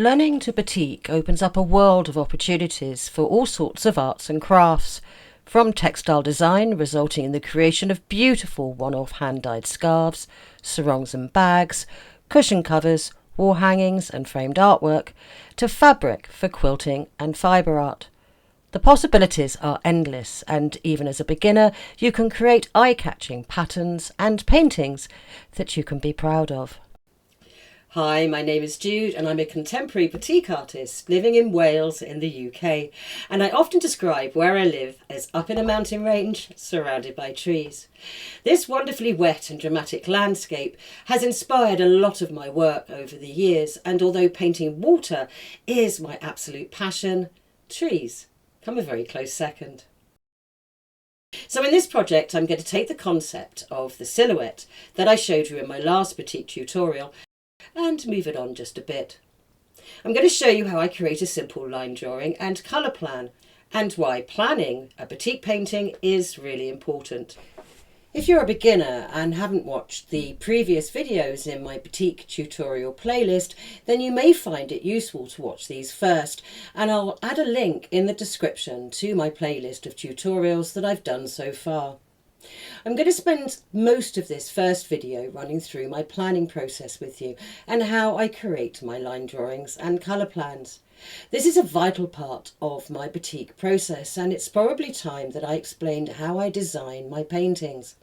Learning to batik opens up a world of opportunities for all sorts of arts and crafts, from textile design resulting in the creation of beautiful one-off hand-dyed scarves, sarongs and bags, cushion covers, wall hangings and framed artwork, to fabric for quilting and fibre art. The possibilities are endless, and even as a beginner you can create eye-catching patterns and paintings that you can be proud of. Hi, my name is Jude and I'm a contemporary batik artist living in Wales in the UK, and I often describe where I live as up in a mountain range surrounded by trees. This wonderfully wet and dramatic landscape has inspired a lot of my work over the years, and although painting water is my absolute passion, trees come a very close second. So in this project I'm going to take the concept of the silhouette that I showed you in my last batik tutorial and move it on just a bit. I'm going to show you how I create a simple line drawing and colour plan, and why planning a batik painting is really important. If you're a beginner and haven't watched the previous videos in my batik tutorial playlist, then you may find it useful to watch these first, and I'll add a link in the description to my playlist of tutorials that I've done so far. I'm going to spend most of this first video running through my planning process with you and how I create my line drawings and colour plans. This is a vital part of my batik process, and it's probably time that I explained how I design my paintings.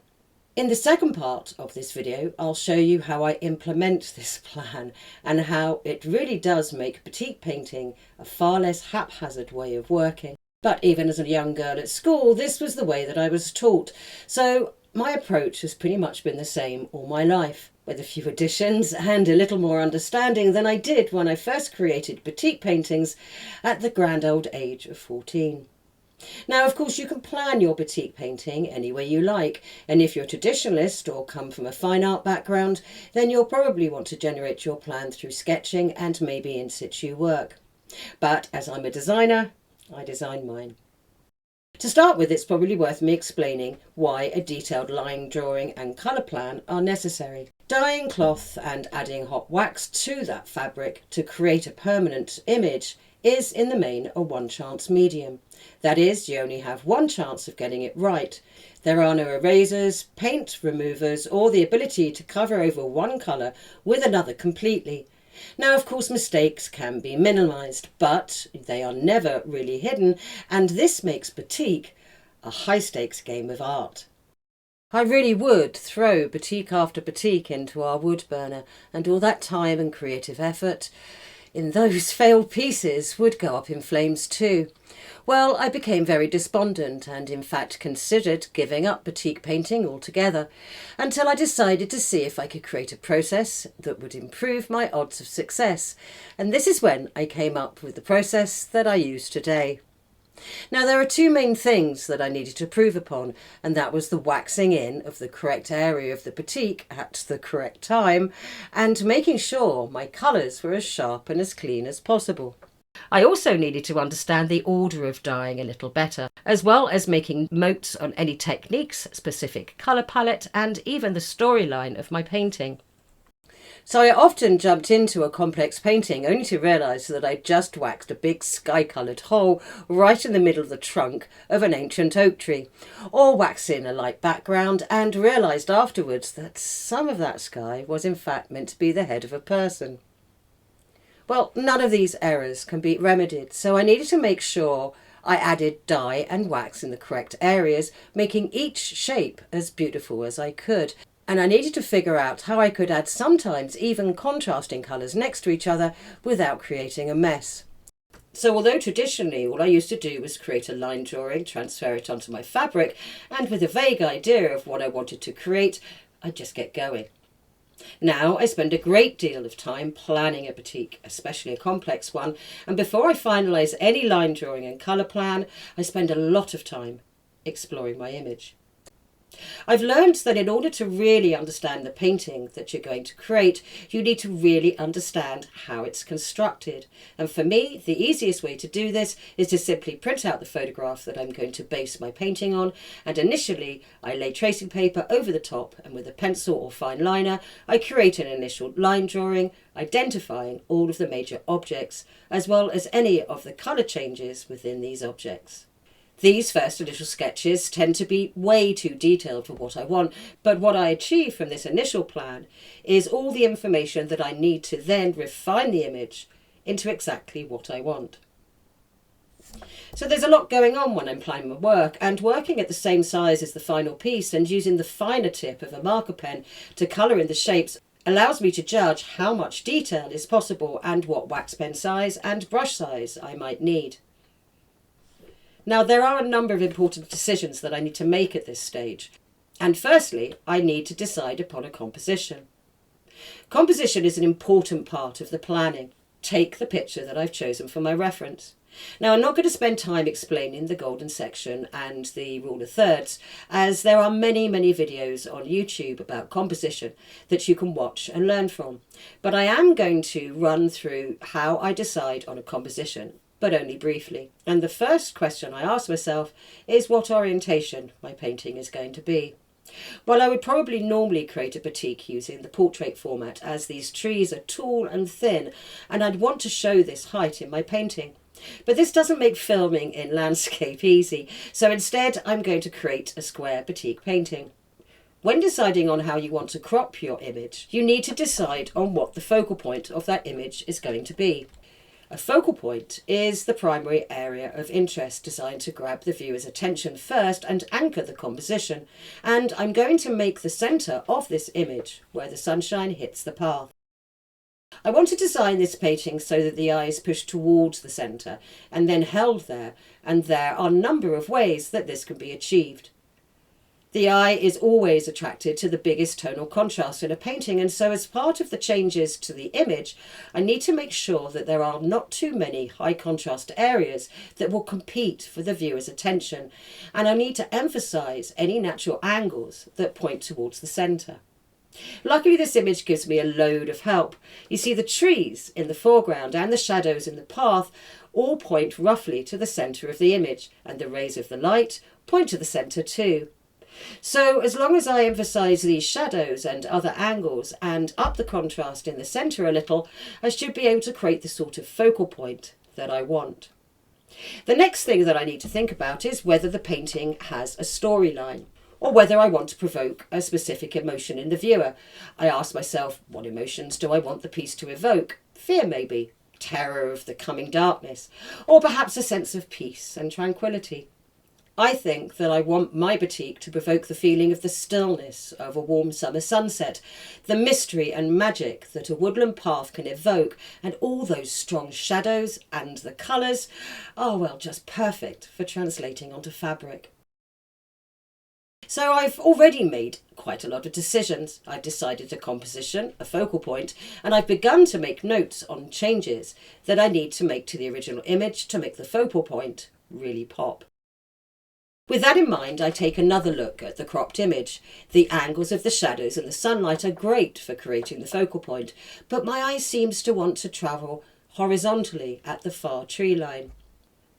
In the second part of this video, I'll show you how I implement this plan and how it really does make batik painting a far less haphazard way of working. But even as a young girl at school, this was the way that I was taught. So my approach has pretty much been the same all my life, with a few additions and a little more understanding than I did when I first created batik paintings at the grand old age of 14. Now, of course, you can plan your batik painting any way you like, and if you're a traditionalist or come from a fine art background, then you'll probably want to generate your plan through sketching and maybe in situ work. But as I'm a designer, I design mine. To start with, it's probably worth me explaining why a detailed line drawing and colour plan are necessary. Dyeing cloth and adding hot wax to that fabric to create a permanent image is in the main a one-chance medium. That is, you only have one chance of getting it right. There are no erasers, paint removers, or the ability to cover over one colour with another completely. Now, of course, mistakes can be minimised, but they are never really hidden, and this makes batik a high-stakes game of art. I really would throw batik after batik into our wood burner, and all that time and creative effort in those failed pieces would go up in flames too. Well, I became very despondent and in fact considered giving up batik painting altogether, until I decided to see if I could create a process that would improve my odds of success, and this is when I came up with the process that I use today. Now, there are two main things that I needed to prove upon, and that was the waxing in of the correct area of the batik at the correct time, and making sure my colours were as sharp and as clean as possible. I also needed to understand the order of dyeing a little better, as well as making notes on any techniques, specific colour palette, and even the storyline of my painting. So I often jumped into a complex painting only to realise that I'd just waxed a big sky-coloured hole right in the middle of the trunk of an ancient oak tree, or waxed in a light background and realised afterwards that some of that sky was in fact meant to be the head of a person. Well, none of these errors can be remedied, so I needed to make sure I added dye and wax in the correct areas, making each shape as beautiful as I could. And I needed to figure out how I could add sometimes even contrasting colours next to each other without creating a mess. So although traditionally all I used to do was create a line drawing, transfer it onto my fabric, and with a vague idea of what I wanted to create, I'd just get going. Now I spend a great deal of time planning a batik, especially a complex one, and before I finalise any line drawing and colour plan, I spend a lot of time exploring my image. I've learned that in order to really understand the painting that you're going to create, you need to really understand how it's constructed. And for me, the easiest way to do this is to simply print out the photograph that I'm going to base my painting on, and initially I lay tracing paper over the top, and with a pencil or fine liner I create an initial line drawing, identifying all of the major objects, as well as any of the colour changes within these objects. These first initial sketches tend to be way too detailed for what I want, but what I achieve from this initial plan is all the information that I need to then refine the image into exactly what I want. So there's a lot going on when I'm planning my work, and working at the same size as the final piece and using the finer tip of a marker pen to colour in the shapes allows me to judge how much detail is possible and what wax pen size and brush size I might need. Now, there are a number of important decisions that I need to make at this stage. And firstly, I need to decide upon a composition. Composition is an important part of the planning. Take the picture that I've chosen for my reference. Now, I'm not going to spend time explaining the golden section and the rule of thirds, as there are many videos on YouTube about composition that you can watch and learn from. But I am going to run through how I decide on a composition, but only briefly. And the first question I ask myself is what orientation my painting is going to be. Well, I would probably normally create a batik using the portrait format, as these trees are tall and thin, and I'd want to show this height in my painting. But this doesn't make filming in landscape easy, so instead I'm going to create a square batik painting. When deciding on how you want to crop your image, you need to decide on what the focal point of that image is going to be. A focal point is the primary area of interest designed to grab the viewer's attention first and anchor the composition, and I'm going to make the centre of this image where the sunshine hits the path. I want to design this painting so that the eye is pushed towards the centre and then held there, and there are a number of ways that this can be achieved. The eye is always attracted to the biggest tonal contrast in a painting, and so as part of the changes to the image, I need to make sure that there are not too many high contrast areas that will compete for the viewer's attention, and I need to emphasise any natural angles that point towards the centre. Luckily, this image gives me a load of help. You see, the trees in the foreground and the shadows in the path all point roughly to the centre of the image, and the rays of the light point to the centre too. So as long as I emphasise these shadows and other angles and up the contrast in the centre a little, I should be able to create the sort of focal point that I want. The next thing that I need to think about is whether the painting has a storyline, or whether I want to provoke a specific emotion in the viewer. I ask myself, what emotions do I want the piece to evoke? Fear maybe, terror of the coming darkness, or perhaps a sense of peace and tranquility. I think that I want my batik to provoke the feeling of the stillness of a warm summer sunset, the mystery and magic that a woodland path can evoke, and all those strong shadows and the colours are, well, just perfect for translating onto fabric. So I've already made quite a lot of decisions. I've decided a composition, a focal point, and I've begun to make notes on changes that I need to make to the original image to make the focal point really pop. With that in mind, I take another look at the cropped image. The angles of the shadows and the sunlight are great for creating the focal point, but my eye seems to want to travel horizontally at the far tree line.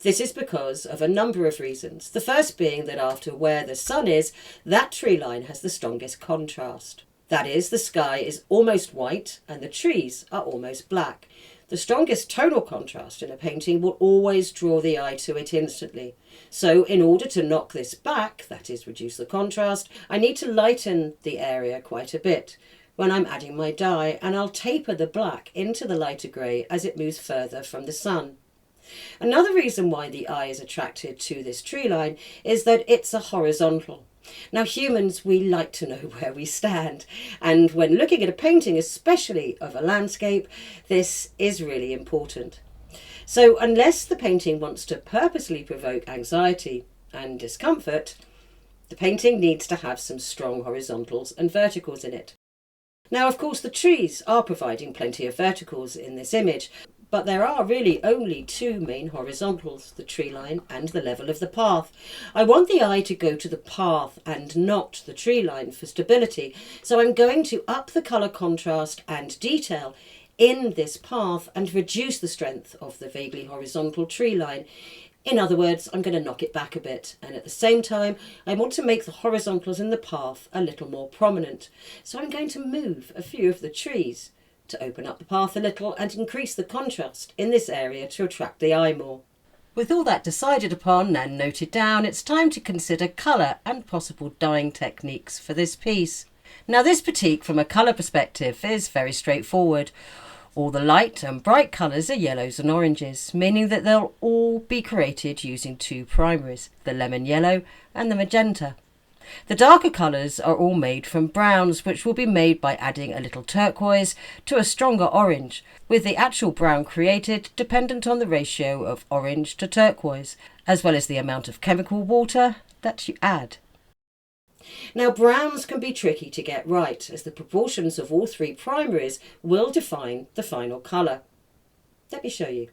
This is because of a number of reasons. The first being that after where the sun is, that tree line has the strongest contrast. That is, the sky is almost white and the trees are almost black. The strongest tonal contrast in a painting will always draw the eye to it instantly. So in order to knock this back, that is, reduce the contrast, I need to lighten the area quite a bit when I'm adding my dye, and I'll taper the black into the lighter grey as it moves further from the sun. Another reason why the eye is attracted to this tree line is that it's a horizontal. Now, humans, we like to know where we stand, and when looking at a painting, especially of a landscape, this is really important. So unless the painting wants to purposely provoke anxiety and discomfort, the painting needs to have some strong horizontals and verticals in it. Now, of course, the trees are providing plenty of verticals in this image, But there are really only two main horizontals, the tree line and the level of the path. I want the eye to go to the path and not the tree line for stability, so I'm going to up the colour contrast and detail in this path and reduce the strength of the vaguely horizontal tree line. In other words, I'm going to knock it back a bit, and at the same time I want to make the horizontals in the path a little more prominent. So I'm going to move a few of the trees to open up the path a little and increase the contrast in this area to attract the eye more. With all that decided upon and noted down, it's time to consider colour and possible dyeing techniques for this piece. Now, this batik from a colour perspective is very straightforward. All the light and bright colours are yellows and oranges, meaning that they'll all be created using two primaries, the lemon yellow and the magenta. The darker colours are all made from browns, which will be made by adding a little turquoise to a stronger orange, with the actual brown created dependent on the ratio of orange to turquoise, as well as the amount of chemical water that you add. Now, browns can be tricky to get right, as the proportions of all three primaries will define the final colour. Let me show you.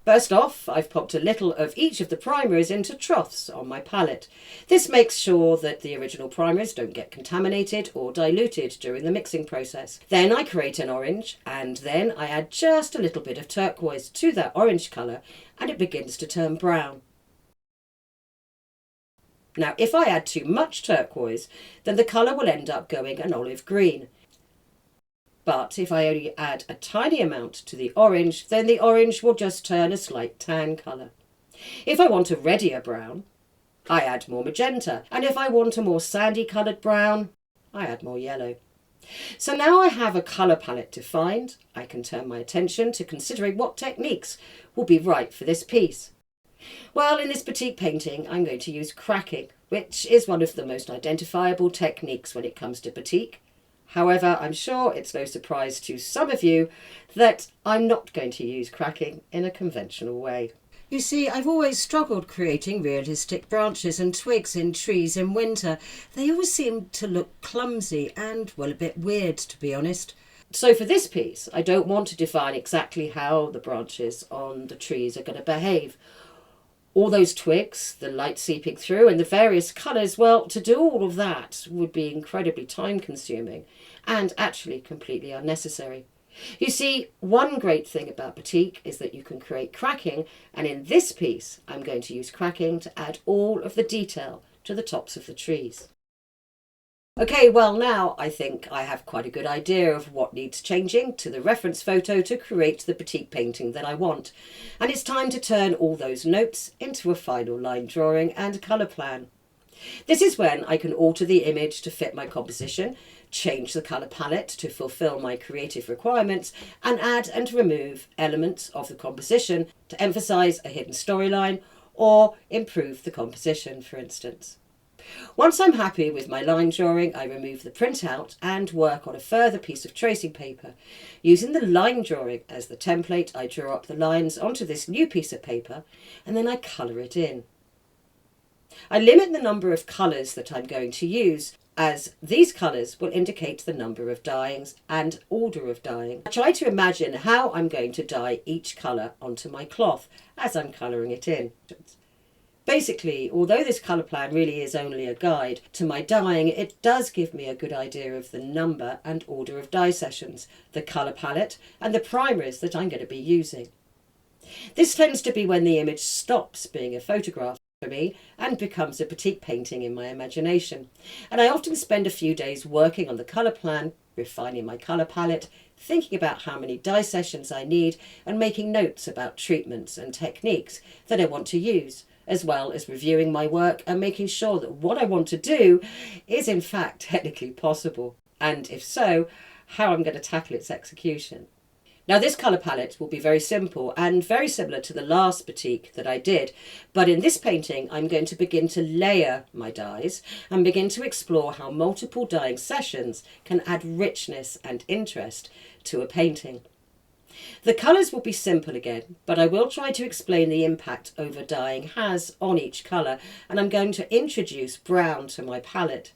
First off, I've popped a little of each of the primaries into troughs on my palette. This makes sure that the original primaries don't get contaminated or diluted during the mixing process. Then I create an orange, and then I add just a little bit of turquoise to that orange colour, and it begins to turn brown. Now, if I add too much turquoise, then the colour will end up going an olive green. But if I only add a tiny amount to the orange, then the orange will just turn a slight tan colour. If I want a reddier brown, I add more magenta. And if I want a more sandy coloured brown, I add more yellow. So now I have a colour palette defined. I can turn my attention to considering what techniques will be right for this piece. Well, in this batik painting, I'm going to use cracking, which is one of the most identifiable techniques when it comes to batik. However, I'm sure it's no surprise to some of you that I'm not going to use cracking in a conventional way. You see, I've always struggled creating realistic branches and twigs in trees in winter. They always seem to look clumsy and, well, a bit weird, to be honest. So for this piece, I don't want to define exactly how the branches on the trees are going to behave. All those twigs, the light seeping through and the various colours, well, to do all of that would be incredibly time consuming and actually completely unnecessary. You see, one great thing about batik is that you can create cracking, and in this piece I'm going to use cracking to add all of the detail to the tops of the trees. Okay, well now I think I have quite a good idea of what needs changing to the reference photo to create the batik painting that I want. And it's time to turn all those notes into a final line drawing and colour plan. This is when I can alter the image to fit my composition, change the colour palette to fulfil my creative requirements, and add and remove elements of the composition to emphasise a hidden storyline or improve the composition, for instance. Once I'm happy with my line drawing, I remove the printout and work on a further piece of tracing paper. Using the line drawing as the template, I draw up the lines onto this new piece of paper and then I colour it in. I limit the number of colours that I'm going to use, as these colours will indicate the number of dyings and order of dyeing. I try to imagine how I'm going to dye each colour onto my cloth as I'm colouring it in. Basically, although this colour plan really is only a guide to my dyeing, it does give me a good idea of the number and order of dye sessions, the colour palette and the primaries that I'm going to be using. This tends to be when the image stops being a photograph for me and becomes a batik painting in my imagination. And I often spend a few days working on the colour plan, refining my colour palette, thinking about how many dye sessions I need and making notes about treatments and techniques that I want to use, as well as reviewing my work and making sure that what I want to do is in fact technically possible, and if so, how I'm going to tackle its execution. Now, this colour palette will be very simple and very similar to the last batik that I did, but in this painting I'm going to begin to layer my dyes and begin to explore how multiple dyeing sessions can add richness and interest to a painting. The colours will be simple again, but I will try to explain the impact over dyeing has on each colour, and I'm going to introduce brown to my palette.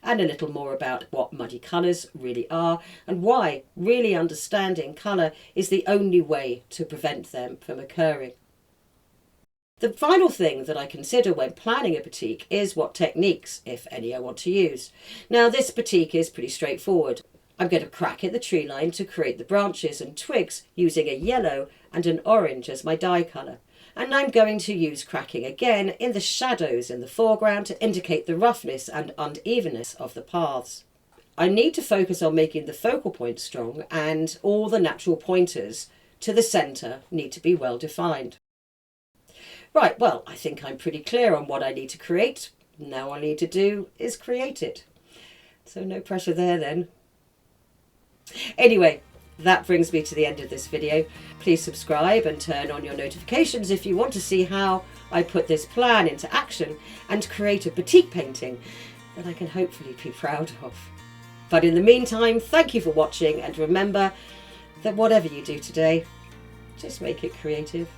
and a little more about what muddy colours really are and why really understanding colour is the only way to prevent them from occurring. The final thing that I consider when planning a batik is what techniques, if any, I want to use. Now this batik is pretty straightforward. I'm going to crack in the tree line to create the branches and twigs using a yellow and an orange as my dye colour. And I'm going to use cracking again in the shadows in the foreground to indicate the roughness and unevenness of the paths. I need to focus on making the focal point strong, and all the natural pointers to the centre need to be well defined. Right, well, I think I'm pretty clear on what I need to create. Now all I need to do is create it. So no pressure there then. Anyway, that brings me to the end of this video. Please subscribe and turn on your notifications if you want to see how I put this plan into action and create a batik painting that I can hopefully be proud of. But in the meantime, thank you for watching, and remember that whatever you do today, just make it creative.